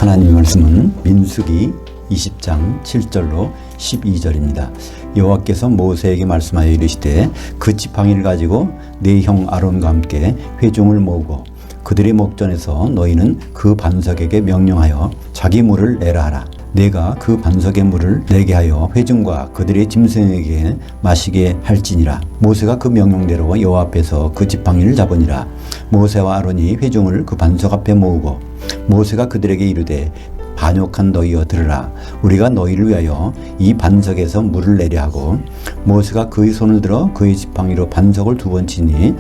하나님의 말씀은 민수기 20장 7절로 12절입니다. 여호와께서 모세에게 말씀하여 이르시되 그 지팡이를 가지고 네 형 아론과 함께 회중을 모으고 그들의 목전에서 너희는 그 반석에게 명령하여 자기 물을 내라 하라. 내가 그 반석의 물을 내게 하여 회중과 그들의 짐승에게 마시게 할지니라. 모세가 그 명령대로 여호와 앞에서 그 지팡이를 잡으니라. 모세와 아론이 회중을 그 반석 앞에 모으고 모세가 그들에게 이르되 반역한 너희여 들으라. 우리가 너희를 위하여 이 반석에서 물을 내려 하고 모세가 그의 손을 들어 그의 지팡이로 반석을 두 번 치니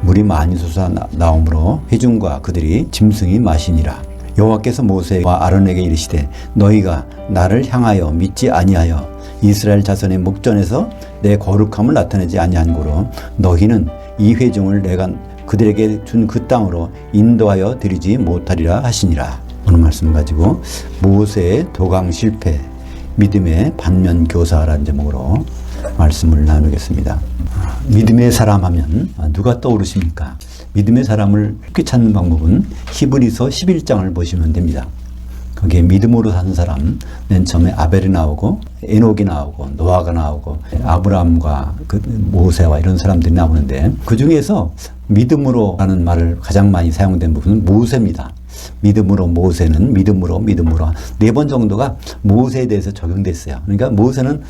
물이 많이 솟아 나오므로 회중과 그들이 짐승이 마시니라. 여호와께서 모세와 아론에게 이르시되 너희가 나를 향하여 믿지 아니하여 이스라엘 자손의 목전에서 내 거룩함을 나타내지 아니한 고로 너희는 이 회중을 내가 그들에게 준 그 땅으로 인도하여 드리지 못하리라 하시니라. 오늘 말씀 가지고 모세의 도강 실패, 믿음의 반면 교사라는 제목으로 말씀을 나누겠습니다. 믿음의 사람 하면 누가 떠오르십니까? 믿음의 사람을 쉽게 찾는 방법은 히브리서 11장을 보시면 됩니다. 거기에 믿음으로 사는 사람, 맨 처음에 아벨이 나오고 에녹이 나오고 노아가 나오고 아브라함과 그 모세와 이런 사람들이 나오는데 그 중에서 믿음으로 라는 말을 가장 많이 사용된 부분은 모세입니다. 믿음으로 모세는 믿음으로 4번 정도가 모세에 대해서 적용됐어요. 그러니까 모세는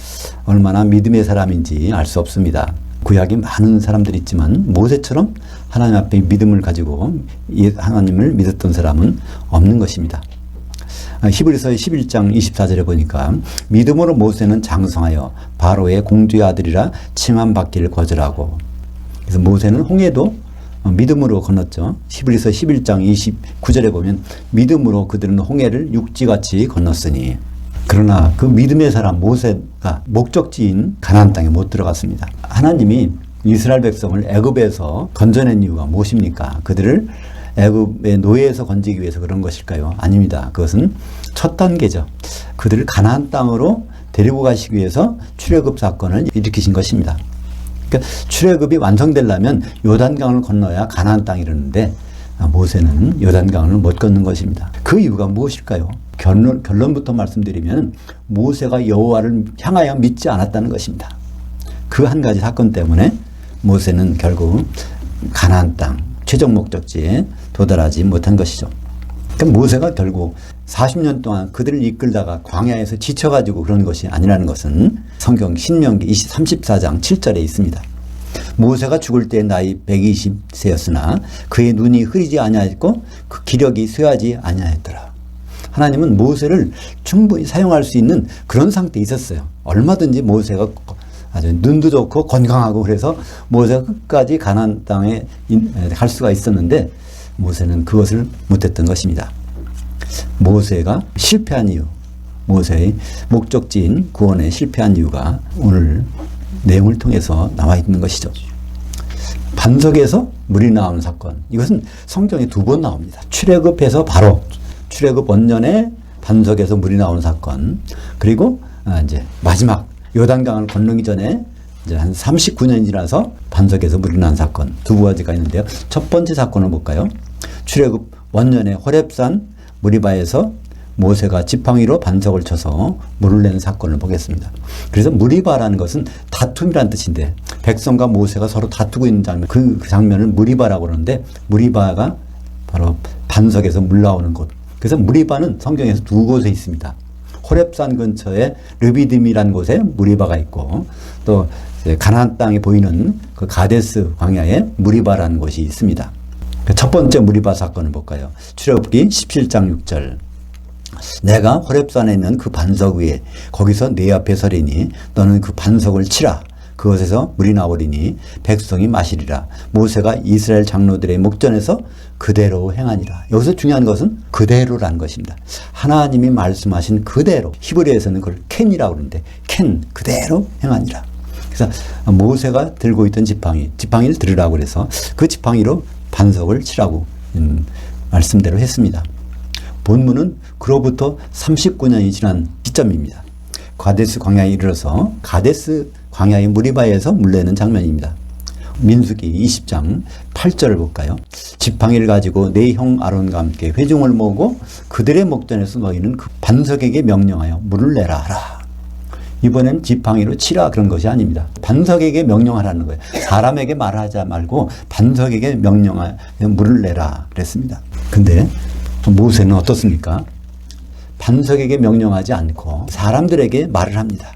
얼마나 믿음의 사람인지 알 수 없습니다. 구약에 많은 사람들이 있지만 모세처럼 하나님 앞에 믿음을 가지고 하나님을 믿었던 사람은 없는 것입니다. 히브리서 11장 24절에 보니까 믿음으로 모세는 장성하여 바로의 공주의 아들이라 칭함받기를 거절하고, 그래서 모세는 홍해도 믿음으로 건넜죠. 히브리서 11장 29절에 보면 믿음으로 그들은 홍해를 육지같이 건넜으니. 그러나 그 믿음의 사람 모세가 목적지인 가나안 땅에 못 들어갔습니다. 하나님이 이스라엘 백성을 애굽에서 건져낸 이유가 무엇입니까? 그들을 애굽의 노예에서 건지기 위해서 그런 것일까요? 아닙니다. 그것은 첫 단계죠. 그들을 가나안 땅으로 데리고 가시기 위해서 출애굽 사건을 일으키신 것입니다. 그러니까 출애굽이 완성되려면 요단강을 건너야 가나안 땅이 이르는데 모세는 요단강을 못 건넌 것입니다. 그 이유가 무엇일까요? 결론부터 말씀드리면 모세가 여호와를 향하여 믿지 않았다는 것입니다. 그 한 가지 사건 때문에 모세는 결국 가나안 땅 최종 목적지에 도달하지 못한 것이죠. 그러니까 모세가 결국 40년 동안 그들을 이끌다가 광야에서 지쳐가지고 그런 것이 아니라는 것은 성경 신명기 34장 7절에 있습니다. 모세가 죽을 때 나이 120세였으나 그의 눈이 흐리지 아니하였고 그 기력이 쇠하지 아니하였더라. 하나님은 모세를 충분히 사용할 수 있는 그런 상태에 있었어요. 얼마든지 모세가 아주 눈도 좋고 건강하고 그래서 모세가 끝까지 가나안 땅에 갈 수가 있었는데 모세는 그것을 못했던 것입니다. 모세가 실패한 이유, 모세의 목적지인 구원에 실패한 이유가 오늘 내용을 통해서 나와 있는 것이죠. 반석에서 물이 나오는 사건, 이것은 성경에 2번 나옵니다. 출애굽해서 바로 출애굽 원년에 반석에서 물이 나오는 사건, 그리고 이제 마지막 요단강을 건너기 전에 이제 한 39년이 지나서 반석에서 물이 난 사건, 2가지가 있는데요. 첫 번째 사건을 볼까요? 출애굽 원년에 호렙산 무리바에서 모세가 지팡이로 반석을 쳐서 물을 내는 사건을 보겠습니다. 그래서 무리바라는 것은 다툼이라는 뜻인데 백성과 모세가 서로 다투고 있는 장면, 그 장면을 무리바라고 그러는데 무리바가 바로 반석에서 물 나오는 곳. 그래서 무리바는 성경에서 2곳에 있습니다. 호렙산 근처에 르비딤이라는 곳에 무리바가 있고 또 가나안 땅에 보이는 그 가데스 광야에 무리바라는 곳이 있습니다. 첫 번째 무리바 사건을 볼까요? 출애굽기 17장 6절. 내가 호렙산에 있는 그 반석 위에 거기서 네 앞에 서리니 너는 그 반석을 치라. 그것에서 물이 나오리니 백성이 마시리라. 모세가 이스라엘 장로들의 목전에서 그대로 행하니라. 여기서 중요한 것은 그대로라는 것입니다. 하나님이 말씀하신 그대로, 히브리에서는 그걸 캔이라고 그러는데 캔, 그대로 행하니라. 그래서 모세가 들고 있던 지팡이를 들으라고 그래서 그 지팡이로 반석을 치라고 말씀대로 했습니다. 본문은 그로부터 39년이 지난 시점입니다. 가데스 광야에 이르러서 가데스 광야의 무리바에서 물내는 장면입니다. 민수기 20장 8절을 볼까요? 지팡이를 가지고 내 형 아론과 함께 회중을 모으고 그들의 목전에서 너희는 그 반석에게 명령하여 물을 내라 하라. 이번엔 지팡이로 치라 그런 것이 아닙니다. 반석에게 명령하라는 거예요. 사람에게 말하지 말고 반석에게 명령하여 물을 내라 그랬습니다. 근데 모세는 어떻습니까? 반석에게 명령하지 않고 사람들에게 말을 합니다.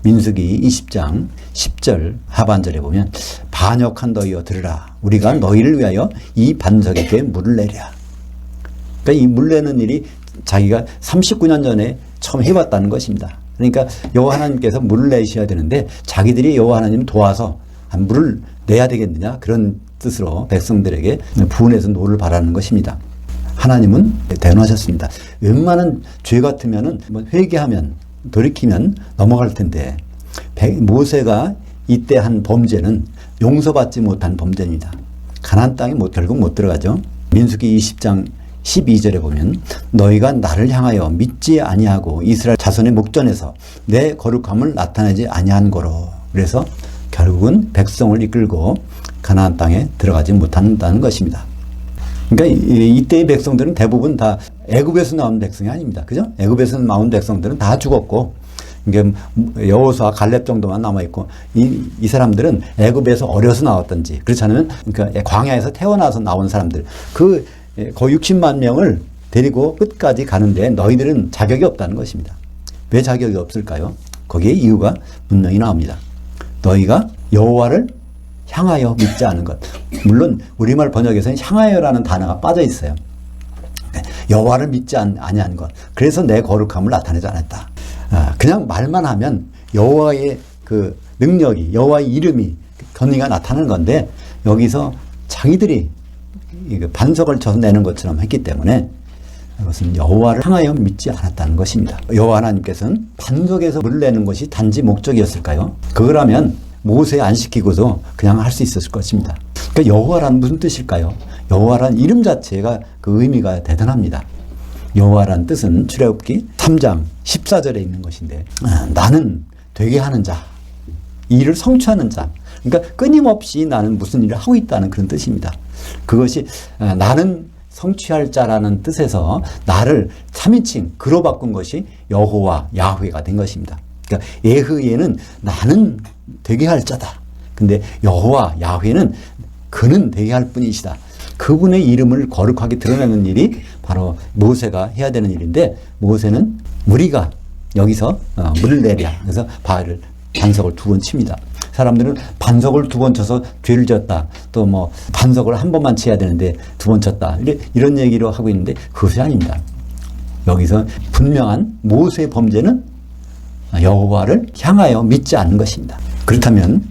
민수기 20장 10절 하반절에 보면 반역한 너희여 들으라. 우리가 너희를 위하여 이 반석에게 물을 내랴. 그러니까 이 물 내는 일이 자기가 39년 전에 처음 해봤다는 것입니다. 그러니까 여호와 하나님께서 물을 내셔야 되는데 자기들이 여호와 하나님 도와서 물을 내야 되겠느냐 그런 뜻으로 백성들에게 부은해서 노를 바라는 것입니다. 하나님은 대언하셨습니다. 웬만한 죄 같으면은 회개하면 돌이키면 넘어갈 텐데 모세가 이때 한 범죄는 용서받지 못한 범죄입니다. 가나안 땅에 결국 못 들어가죠. 민수기 20장 12절에 보면 너희가 나를 향하여 믿지 아니하고 이스라엘 자손의 목전에서 내 거룩함을 나타내지 아니한 거로. 그래서 결국은 백성을 이끌고 가나안 땅에 들어가지 못한다는 것입니다. 그러니까 이때의 백성들은 대부분 다 애굽에서 나온 백성이 아닙니다. 그죠? 애굽에서 나온 백성들은 다 죽었고 이게 여호수아 갈렙 정도만 남아 있고 이 사람들은 애굽에서 어려서 나왔던지 그렇지 않으면 그러니까 광야에서 태어나서 나온 사람들 거의 60만 명을 데리고 끝까지 가는데 너희들은 자격이 없다는 것입니다. 왜 자격이 없을까요? 거기에 이유가 분명히 나옵니다. 너희가 여호와를 향하여 믿지 않은 것. 물론 우리말 번역에서는 향하여라는 단어가 빠져 있어요. 여호와를 믿지 아니한 것. 그래서 내 거룩함을 나타내지 않았다. 그냥 말만 하면 여호와의 그 능력이 여호와의 이름이 권위가 나타나는 건데 여기서 자기들이 반석을 쳐서 내는 것처럼 했기 때문에 이것은 여호와를 향하여 믿지 않았다는 것입니다. 여호와 하나님께서는 반석에서 물을 내는 것이 단지 목적이었을까요? 그거라면 모세 안 시키고도 그냥 할 수 있었을 것입니다. 그러니까 여호와란 무슨 뜻일까요? 여호와란 이름 자체가 그 의미가 대단합니다. 여호와란 뜻은 출애굽기 3장 14절에 있는 것인데 나는 되게 하는 자, 일을 성취하는 자. 그러니까 끊임없이 나는 무슨 일을 하고 있다는 그런 뜻입니다. 그것이 나는 성취할 자라는 뜻에서 나를 3인칭 그로 바꾼 것이 여호와 야훼가 된 것입니다. 그러니까 예흐예는 나는 되게 할 자다. 근데 여호와 야훼는 그는 되게 할 분이시다. 그분의 이름을 거룩하게 드러내는 일이 바로 모세가 해야 되는 일인데 모세는 우리가 여기서 물을 내랴. 그래서 반석을 2번 칩니다. 사람들은 반석을 2번 쳐서 죄를 졌다. 또 뭐 반석을 한 번만 쳐야 되는데 2번 쳤다. 이런 얘기로 하고 있는데 그것이 아닙니다. 여기서 분명한 모세의 범죄는 여호와를 향하여 믿지 않는 것입니다. 그렇다면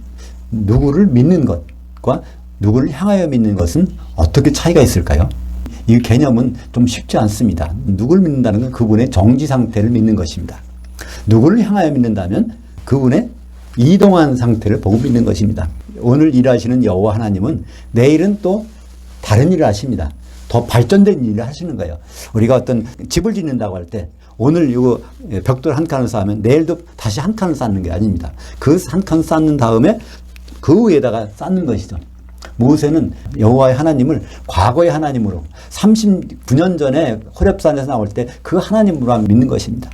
누구를 믿는 것과 누구를 향하여 믿는 것은 어떻게 차이가 있을까요? 이 개념은 좀 쉽지 않습니다. 누구를 믿는다는 건 그분의 정지 상태를 믿는 것입니다. 누구를 향하여 믿는다면 그분의 이동한 상태를 보고 믿는 것입니다. 오늘 일하시는 여호와 하나님은 내일은 또 다른 일을 하십니다. 더 발전된 일을 하시는 거예요. 우리가 어떤 집을 짓는다고 할 때 오늘 이거 벽돌 한 칸을 쌓으면 내일도 다시 한 칸을 쌓는 게 아닙니다. 그 한 칸 쌓는 다음에 그 위에다가 쌓는 것이죠. 모세는 여호와의 하나님을 과거의 하나님으로 39년 전에 호렙산에서 나올 때 그 하나님으로만 믿는 것입니다.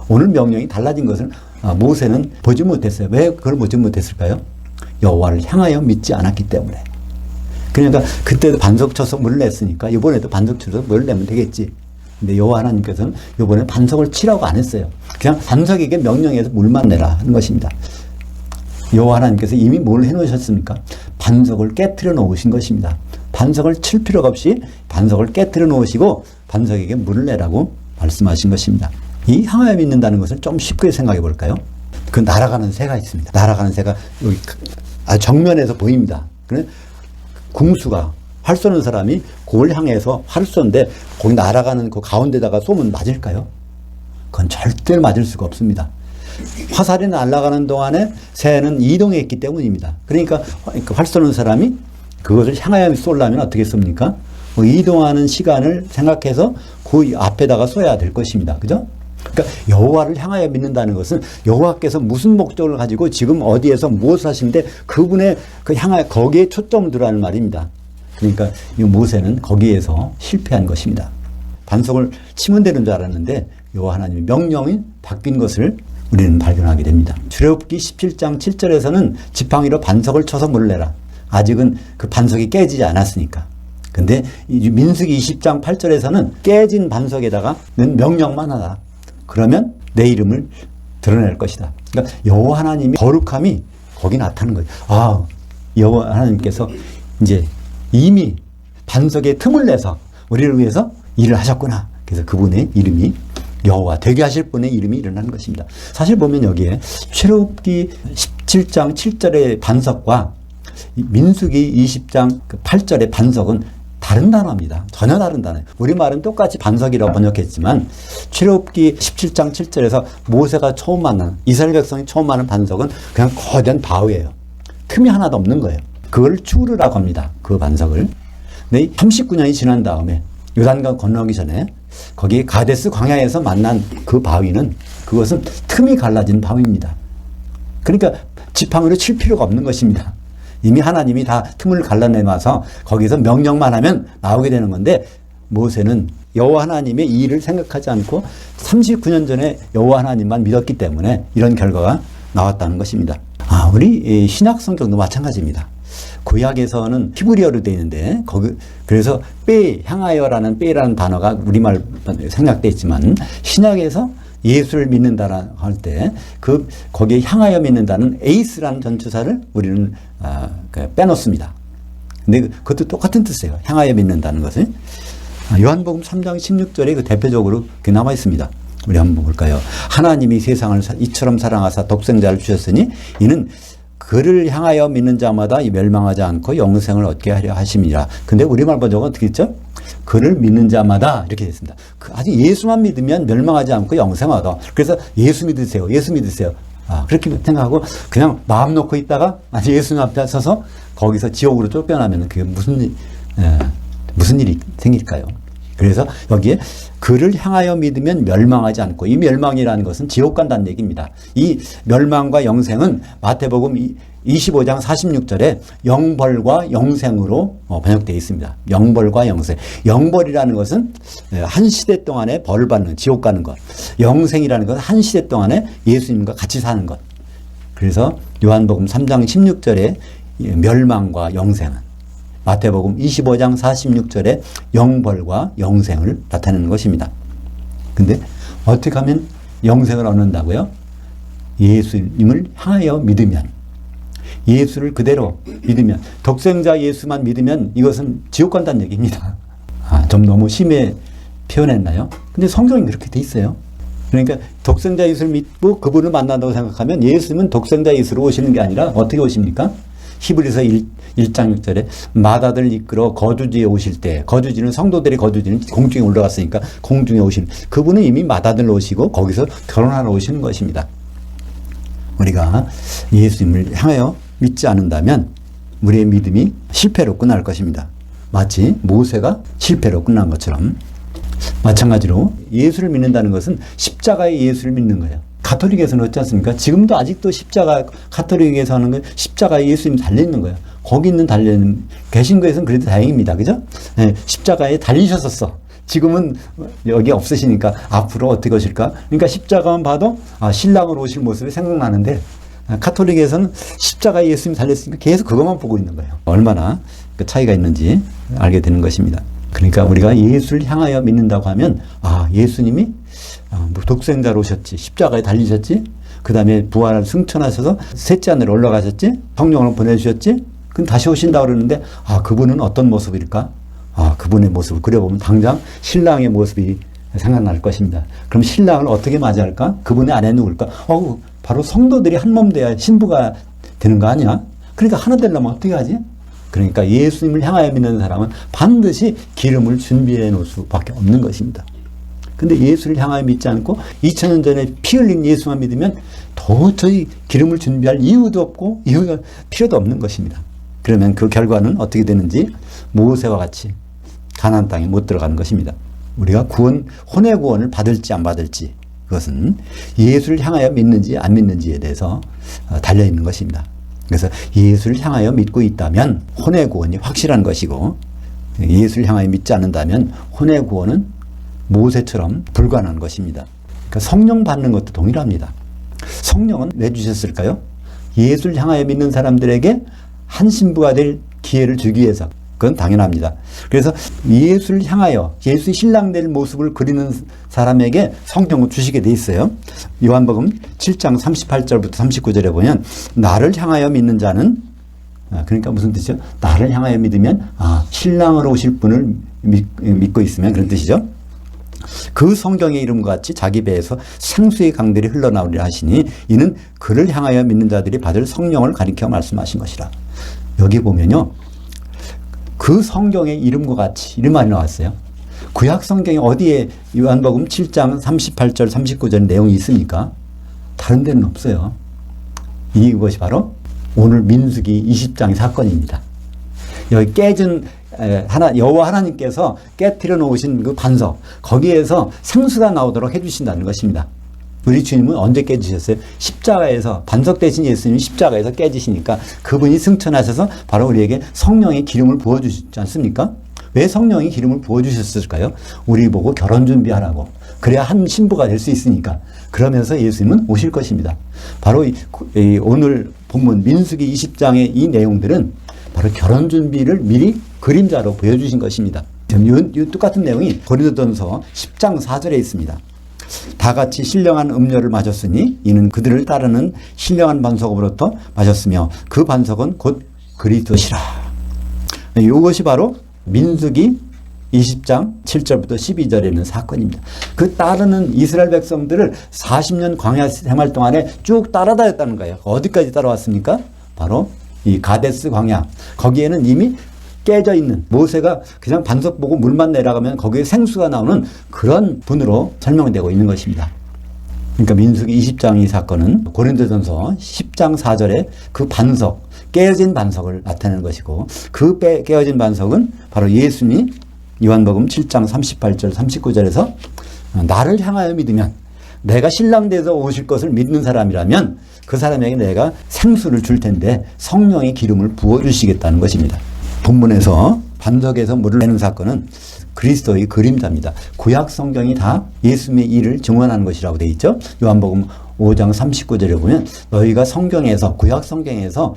오늘 명령이 달라진 것은 모세는 보지 못했어요. 왜 그걸 보지 못했을까요? 여호와를 향하여 믿지 않았기 때문에. 그러니까 그때도 반석 쳐서 물을 냈으니까 이번에도 반석 쳐서 물을 내면 되겠지. 근데 여호와 하나님께서는 이번에 반석을 치라고 안 했어요. 그냥 반석에게 명령해서 물만 내라 하는 것입니다. 여호와 하나님께서 이미 뭘 해놓으셨습니까? 반석을 깨트려 놓으신 것입니다. 반석을 칠 필요가 없이 반석을 깨트려 놓으시고 반석에게 물을 내라고 말씀하신 것입니다. 이 향하여 믿는다는 것을 좀 쉽게 생각해 볼까요? 그 날아가는 새가 있습니다. 날아가는 새가 여기 정면에서 보입니다. 그래 궁수가 활 쏘는 사람이 그걸 향해서 활을 쏘는데 거기 날아가는 그 가운데다가 쏘면 맞을까요? 그건 절대 맞을 수가 없습니다. 화살이 날아가는 동안에 새는 이동했기 때문입니다. 그러니까 활 쏘는 사람이 그것을 향하여 쏘려면 어떻게 쏩니까? 이동하는 시간을 생각해서 그 앞에다가 쏘야 될 것입니다. 그죠? 그러니까 여호와를 향하여 믿는다는 것은 여호와께서 무슨 목적을 가지고 지금 어디에서 무엇을 하시는데 그분의 그 향하여 거기에 초점을 두라는 말입니다. 그러니까 이 모세는 거기에서 실패한 것입니다. 반석을 치면 되는 줄 알았는데 여호와 하나님의 명령이 바뀐 것을 우리는 발견하게 됩니다. 출애굽기 17장 7절에서는 지팡이로 반석을 쳐서 물을 내라. 아직은 그 반석이 깨지지 않았으니까. 근데 민수기 20장 8절에서는 깨진 반석에다가는 명령만 하라. 그러면 내 이름을 드러낼 것이다. 그러니까 여호와 하나님의 거룩함이 거기 나타나는 거예요. 아, 여호와 하나님께서 이제 이미 반석에 틈을 내서 우리를 위해서 일을 하셨구나. 그래서 그분의 이름이 여호와 되게 하실 분의 이름이 일어나는 것입니다. 사실 보면 여기에 출애굽기 17장 7절의 반석과 민수기 20장 8절의 반석은 다른 단어입니다. 전혀 다른 단어예요. 우리말은 똑같이 반석이라고 번역했지만 출애굽기 17장 7절에서 모세가 처음 만난 이스라엘 백성이 처음 만난 반석은 그냥 거대한 바위예요. 틈이 하나도 없는 거예요. 그걸 추르라고 합니다. 그 반석을. 근데 39년이 지난 다음에 요단강 건너기 전에 거기 가데스 광야에서 만난 그 바위는 그것은 틈이 갈라진 바위입니다. 그러니까 지팡이로 칠 필요가 없는 것입니다. 이미 하나님이 다 틈을 갈라내놔서 거기서 명령만 하면 나오게 되는 건데 모세는 여호와 하나님의 일을 생각하지 않고 39년 전에 여호와 하나님만 믿었기 때문에 이런 결과가 나왔다는 것입니다. 우리 신약 성경도 마찬가지입니다. 구약에서는 히브리어로 되어 있는데 그래서 향하여라는 빼라는 단어가 우리말 생략되어 있지만 신약에서 예수를 믿는다라 할 때 거기에 향하여 믿는다는 에이스라는 전치사를 우리는 빼놓습니다. 근데 그것도 똑같은 뜻이에요. 향하여 믿는다는 것은. 요한복음 3장 16절에 그 대표적으로 남아 있습니다. 우리 한번 볼까요? 하나님이 세상을 이처럼 사랑하사 독생자를 주셨으니 이는 그를 향하여 믿는 자마다 멸망하지 않고 영생을 얻게 하려 하심이라. 근데 우리말 번역은 어떻게 있죠? 그를 믿는 자마다 이렇게 됐습니다. 아직 예수만 믿으면 멸망하지 않고 영생을 얻어. 그래서 예수 믿으세요. 예수 믿으세요. 그렇게 생각하고 그냥 마음 놓고 있다가 예수님 앞에 서서 거기서 지옥으로 쫓겨나면 그게 무슨 일이 생길까요? 그래서 여기에 그를 향하여 믿으면 멸망하지 않고, 이 멸망이라는 것은 지옥 간다는 얘기입니다. 이 멸망과 영생은 마태복음 25장 46절에 영벌과 영생으로 번역되어 있습니다. 영벌과 영생. 영벌이라는 것은 한 시대 동안에 벌을 받는, 지옥 가는 것. 영생이라는 것은 한 시대 동안에 예수님과 같이 사는 것. 그래서 요한복음 3장 16절에 멸망과 영생은 마태복음 25장 46절에 영벌과 영생을 나타내는 것입니다. 근데 어떻게 하면 영생을 얻는다고요? 예수님을 향하여 믿으면, 예수를 그대로 믿으면, 독생자 예수만 믿으면 이것은 지옥 간다는 얘기입니다. 좀 너무 심해 표현했나요? 근데 성경이 그렇게 돼 있어요. 그러니까 독생자 예수를 믿고 그분을 만난다고 생각하면 예수님은 독생자 예수로 오시는 게 아니라 어떻게 오십니까? 히브리서 1장 6절에 마다들 이끌어 거주지에 오실 때, 거주지는 성도들의 거주지는 공중에 올라갔으니까 공중에 오시는, 그분은 이미 마다들로 오시고 거기서 결혼하러 오시는 것입니다. 우리가 예수님을 향하여 믿지 않는다면 우리의 믿음이 실패로 끝날 것입니다. 마치 모세가 실패로 끝난 것처럼 마찬가지로 예수를 믿는다는 것은 십자가의 예수를 믿는 거예요. 가톨릭에서는 어찌 않습니까? 지금도 아직도 십자가, 가톨릭에서 하는 건 십자가에 예수님이 달려있는 거예요. 거기 있는 달려있는, 계신 거에서는 그래도 다행입니다. 그죠? 네, 십자가에 달리셨었어. 지금은 여기 없으시니까 앞으로 어떻게 오실까? 그러니까 십자가만 봐도 신랑으로 오실 모습이 생각나는데, 가톨릭에서는 십자가에 예수님이 달렸으니까 계속 그것만 보고 있는 거예요. 얼마나 그 차이가 있는지 알게 되는 것입니다. 그러니까 우리가 예수를 향하여 믿는다고 하면, 예수님이 독생자로 오셨지, 십자가에 달리셨지, 그 다음에 부활을 승천하셔서 셋째 하늘에 올라가셨지, 성령을 보내주셨지, 그럼 다시 오신다고 그러는데, 그분은 어떤 모습일까? 그분의 모습을 그려보면 당장 신랑의 모습이 생각날 것입니다. 그럼 신랑을 어떻게 맞이할까? 그분의 아내 누굴까? 바로 성도들이 한 몸 돼야 신부가 되는 거 아니야? 그러니까 하나 되려면 어떻게 하지? 그러니까 예수님을 향하여 믿는 사람은 반드시 기름을 준비해 놓을 수밖에 없는 것입니다. 근데 예수를 향하여 믿지 않고 2000년 전에 피 흘린 예수만 믿으면 도저히 기름을 준비할 이유도 없고 이유가 필요도 없는 것입니다. 그러면 그 결과는 어떻게 되는지 모세와 같이 가나안 땅에 못 들어가는 것입니다. 우리가 혼의 구원을 받을지 안 받을지, 그것은 예수를 향하여 믿는지 안 믿는지에 대해서 달려 있는 것입니다. 그래서 예수를 향하여 믿고 있다면 혼의 구원이 확실한 것이고, 예수를 향하여 믿지 않는다면 혼의 구원은 모세처럼 불가능한 것입니다. 그러니까 성령 받는 것도 동일합니다. 성령은 왜 주셨을까요? 예수를 향하여 믿는 사람들에게 한 신부가 될 기회를 주기 위해서. 그건 당연합니다. 그래서 예수를 향하여 예수의 신랑 될 모습을 그리는 사람에게 성령을 주시게 돼 있어요. 요한복음 7장 38절부터 39절에 보면 나를 향하여 믿는 자는, 그러니까 무슨 뜻이죠? 나를 향하여 믿으면 신랑으로 오실 분을 믿고 있으면, 그런 뜻이죠. 그 성경의 이름과 같이 자기 배에서 생수의 강들이 흘러나오리라 하시니 이는 그를 향하여 믿는 자들이 받을 성령을 가리켜 말씀하신 것이라. 여기 보면요, 그 성경의 이름과 같이 이런 말이 나왔어요. 구약 성경에 어디에 요한복음 7장 38절 39절 내용이 있습니까? 다른 데는 없어요. 이것이 바로 오늘 민수기 20장의 사건입니다. 여기 깨진 여호와 하나님께서 깨뜨려 놓으신 그 반석, 거기에서 생수가 나오도록 해주신다는 것입니다. 우리 주님은 언제 깨지셨어요? 십자가에서, 반석 대신 예수님이 십자가에서 깨지시니까 그분이 승천하셔서 바로 우리에게 성령의 기름을 부어주시지 않습니까? 왜 성령의 기름을 부어주셨을까요? 우리 보고 결혼 준비하라고. 그래야 한 신부가 될 수 있으니까. 그러면서 예수님은 오실 것입니다. 바로 오늘 본문 민수기 20장의 이 내용들은 바로 결혼 준비를 미리 그림자로 보여주신 것입니다. 이 똑같은 내용이 고린도전서 10장 4절에 있습니다. 다 같이 신령한 음료를 마셨으니 이는 그들을 따르는 신령한 반석으로부터 마셨으며 그 반석은 곧 그리스도시라. 이것이 바로 민수기 20장 7절부터 12절에 있는 사건입니다. 그 따르는 이스라엘 백성들을 40년 광야 생활 동안에 쭉 따라다녔다는 거예요. 어디까지 따라왔습니까? 바로 이 가데스 광야. 거기에는 이미 깨져 있는, 모세가 그냥 반석 보고 물만 내려가면 거기에 생수가 나오는 그런 분으로 설명되고 있는 것입니다. 그러니까 민수기 20장 이 사건은 고린도전서 10장 4절에 그 반석, 깨어진 반석을 나타내는 것이고, 그 깨어진 반석은 바로 예수님 요한복음 7장 38절 39절에서 나를 향하여 믿으면, 내가 신랑 돼서 오실 것을 믿는 사람이라면 그 사람에게 내가 생수를 줄 텐데 성령의 기름을 부어주시겠다는 것입니다. 본문에서 반석에서 물을 내는 사건은 그리스도의 그림자입니다. 구약 성경이 다 예수님의 일을 증언하는 것이라고 되어 있죠. 요한복음 5장 39절에 보면 너희가 성경에서, 구약 성경에서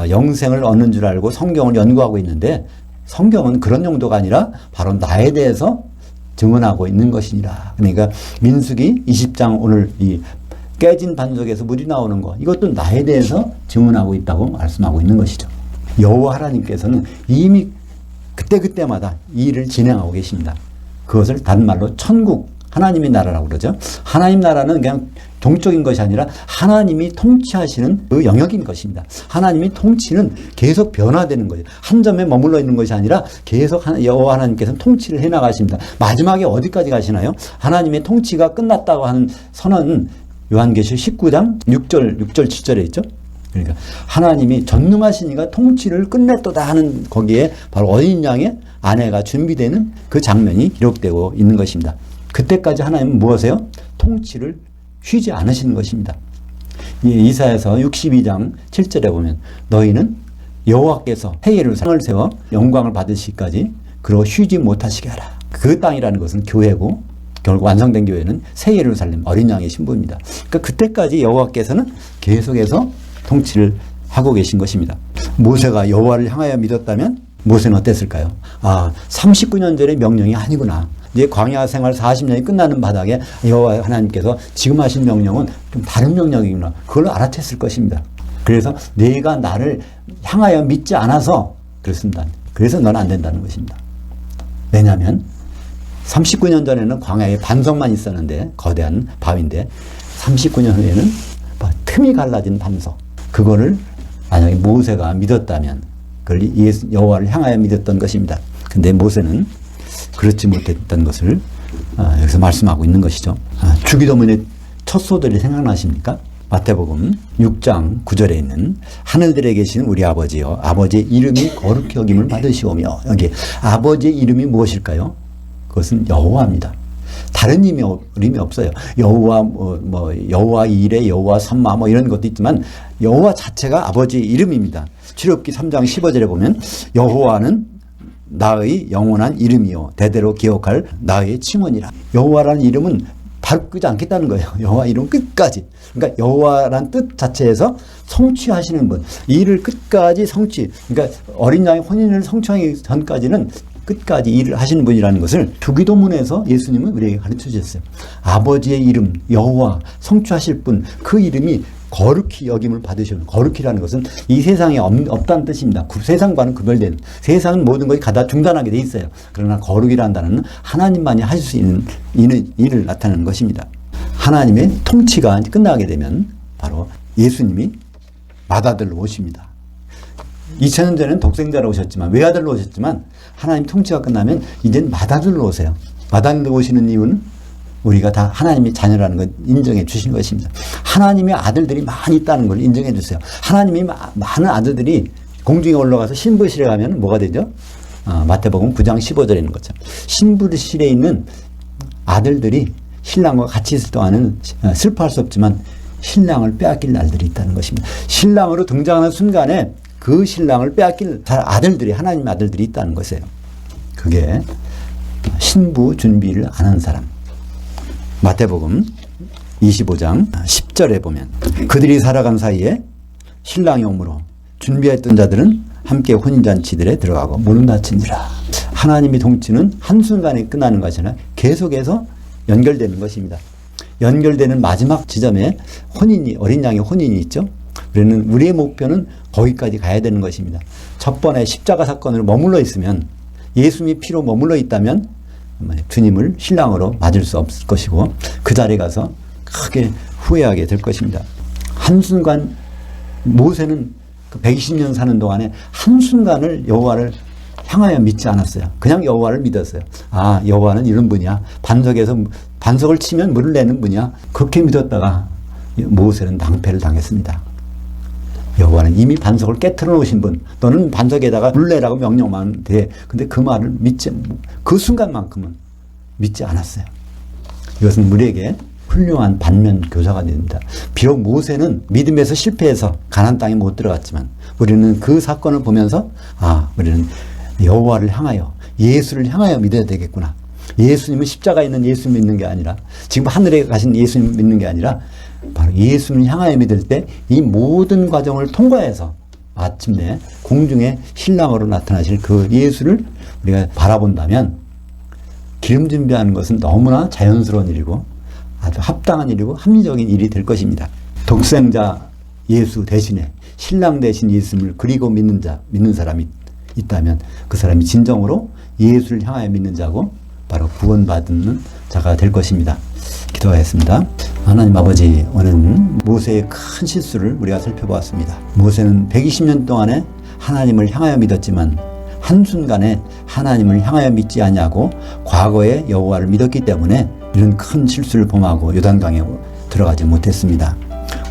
영생을 얻는 줄 알고 성경을 연구하고 있는데 성경은 그런 용도가 아니라 바로 나에 대해서 증언하고 있는 것이니라. 그러니까 민수기 20장 오늘 이 깨진 반석에서 물이 나오는 것, 이것도 나에 대해서 증언하고 있다고 말씀하고 있는 것이죠. 여호와 하나님께서는 이미 그때그때마다 이 일을 진행하고 계십니다. 그것을 다른 말로 천국, 하나님의 나라라고 그러죠. 하나님 나라는 그냥 동적인 것이 아니라 하나님이 통치하시는 그 영역인 것입니다. 하나님이 통치는 계속 변화되는 거예요. 한 점에 머물러 있는 것이 아니라 계속 여호와 하나님께서는 통치를 해나가십니다. 마지막에 어디까지 가시나요? 하나님의 통치가 끝났다고 하는 선언은 요한계시록 19장 6절 7절에 있죠. 그러니까 하나님이 전능하시니까 통치를 끝냈도다 하는, 거기에 바로 어린 양의 아내가 준비되는 그 장면이 기록되고 있는 것입니다. 그때까지 하나님은 무엇이에요? 통치를 쉬지 않으시는 것입니다. 이사야서 62장 7절에 보면 너희는 여호와께서 새 예루살렘을 세워 영광을 받으시기까지 그로 쉬지 못하시게 하라. 그 땅이라는 것은 교회고, 결국 완성된 교회는 새 예루살렘 어린 양의 신부입니다. 그러니까 그때까지 여호와께서는 계속해서 통치를 하고 계신 것입니다. 모세가 여호와를 향하여 믿었다면 모세는 어땠을까요? 39년 전의 명령이 아니구나. 이제 광야 생활 40년이 끝나는 바닥에 여호와 하나님께서 지금 하신 명령은 좀 다른 명령이구나. 그걸 알아챘을 것입니다. 그래서 내가 나를 향하여 믿지 않아서 그렇습니다. 그래서 넌 안 된다는 것입니다. 왜냐하면 39년 전에는 광야에 반석만 있었는데, 거대한 바위인데 39년 후에는 틈이 갈라진 반석, 그거를 만약에 모세가 믿었다면 그걸 여호와를 향하여 믿었던 것입니다. 근데 모세는 그렇지 못했던 것을 여기서 말씀하고 있는 것이죠. 주기도문의 첫 소절이 생각나십니까? 마태복음 6장 9절에 있는 하늘들에 계신 우리 아버지여, 아버지의 이름이 거룩히 여김을 받으시오며, 여기 아버지의 이름이 무엇일까요? 그것은 여호와입니다. 다른 이름이 없어요. 여호와 여호와 이레, 여호와 삼마 뭐 이런 것도 있지만 여호와 자체가 아버지의 이름입니다. 출애굽기 3장 15절에 보면 여호와는 나의 영원한 이름이요 대대로 기억할 나의 칭언이라. 여호와라는 이름은 바꾸지 않겠다는 거예요. 여호와 이름 끝까지. 그러니까 여호와라는 뜻 자체에서 성취하시는 분. 이 일을 끝까지 성취. 그러니까 어린 양의 혼인을 성취하기 전까지는 끝까지 일을 하시는 분이라는 것을 주기도문에서 예수님은 우리에게 가르쳐 주셨어요. 아버지의 이름 여호와 성취하실 분, 그 이름이 거룩히 여김을 받으시는. 거룩히라는 것은 이 세상에 없다는 뜻입니다. 세상과는 구별된, 세상은 모든 것이 가다 중단하게 돼 있어요. 그러나 거룩이라는 단어는 하나님만이 하실 수 있는 일을 나타내는 것입니다. 하나님의 통치가 끝나게 되면 바로 예수님이 맏아들로 오십니다. 2000년 전에는 독생자로 오셨지만, 외아들로 오셨지만 하나님 통치가 끝나면 이제는 맏아들로 오세요. 맏아들로 오시는 이유는 우리가 다 하나님의 자녀라는 걸 인정해 주신 것입니다. 하나님의 아들들이 많이 있다는 걸 인정해 주세요. 하나님이 많은 아들들이 공중에 올라가서 신부실에 가면 뭐가 되죠? 마태복음 9장 15절에 있는 것처럼 신부실에 있는 아들들이 신랑과 같이 있을 동안은 슬퍼할 수 없지만 신랑을 빼앗길 날들이 있다는 것입니다. 신랑으로 등장하는 순간에 그 신랑을 빼앗길 아들들이, 하나님의 아들들이 있다는 것이에요. 그게 신부 준비를 안 한 사람. 마태복음 25장 10절에 보면 그들이 살아간 사이에 신랑이 오므로 준비했던 자들은 함께 혼인잔치들에 들어가고 문은 닫힌지라. 하나님의 통치는 한순간에 끝나는 것이 아니라 계속해서 연결되는 것입니다. 연결되는 마지막 지점에 어린 양의 혼인이 있죠. 우리는 우리의 목표는 거기까지 가야 되는 것입니다. 첫 번에 십자가 사건으로 머물러 있으면, 예수님의 피로 머물러 있다면 주님을 신랑으로 맞을 수 없을 것이고 그 자리에 가서 크게 후회하게 될 것입니다. 한순간 모세는 그 120년 사는 동안에 한순간을 여호와를 향하여 믿지 않았어요. 그냥 여호와를 믿었어요. 아, 여호와는 이런 분이야. 반석을 치면 물을 내는 분이야. 그렇게 믿었다가 모세는 낭패를 당했습니다. 여호와는 이미 반석을 깨트려 놓으신 분, 너는 반석에다가 물 내라고 명령만 돼. 근데 그 말을 그 순간만큼은 믿지 않았어요. 이것은 우리에게 훌륭한 반면 교사가 됩니다. 비록 모세는 믿음에서 실패해서 가나안 땅에 못 들어갔지만 우리는 그 사건을 보면서 우리는 여호와를 향하여, 예수를 향하여 믿어야 되겠구나. 예수님은 십자가에 있는 예수 믿는 게 아니라, 지금 하늘에 가신 예수님 믿는 게 아니라 바로 예수님을 향하여 믿을 때 이 모든 과정을 통과해서 마침내 공중에 신랑으로 나타나실 그 예수를 우리가 바라본다면 기름 준비하는 것은 너무나 자연스러운 일이고 아주 합당한 일이고 합리적인 일이 될 것입니다. 독생자 예수 대신에 신랑 대신 예수님을 그리고 믿는 사람이 있다면 그 사람이 진정으로 예수를 향하여 믿는 자고 바로 구원받는 자가 될 것입니다. 기도하겠습니다. 하나님 아버지, 오늘은 모세의 큰 실수를 우리가 살펴보았습니다. 모세는 120년 동안에 하나님을 향하여 믿었지만 한순간에 하나님을 향하여 믿지 아니하고 과거에 여호와를 믿었기 때문에 이런 큰 실수를 범하고 요단강에 들어가지 못했습니다.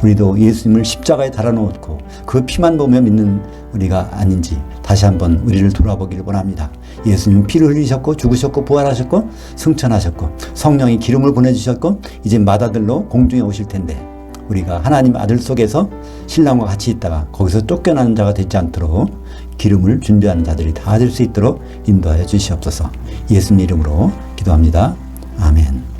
우리도 예수님을 십자가에 달아놓고 그 피만 보며 믿는 우리가 아닌지 다시 한번 우리를 돌아보기를 원합니다. 예수님은 피를 흘리셨고 죽으셨고 부활하셨고 승천하셨고 성령이 기름을 보내주셨고 이제 맏아들로 공중에 오실 텐데 우리가 하나님 아들 속에서 신랑과 같이 있다가 거기서 쫓겨나는 자가 되지 않도록 기름을 준비하는 자들이 다 될 수 있도록 인도하여 주시옵소서. 예수님 이름으로 기도합니다. 아멘.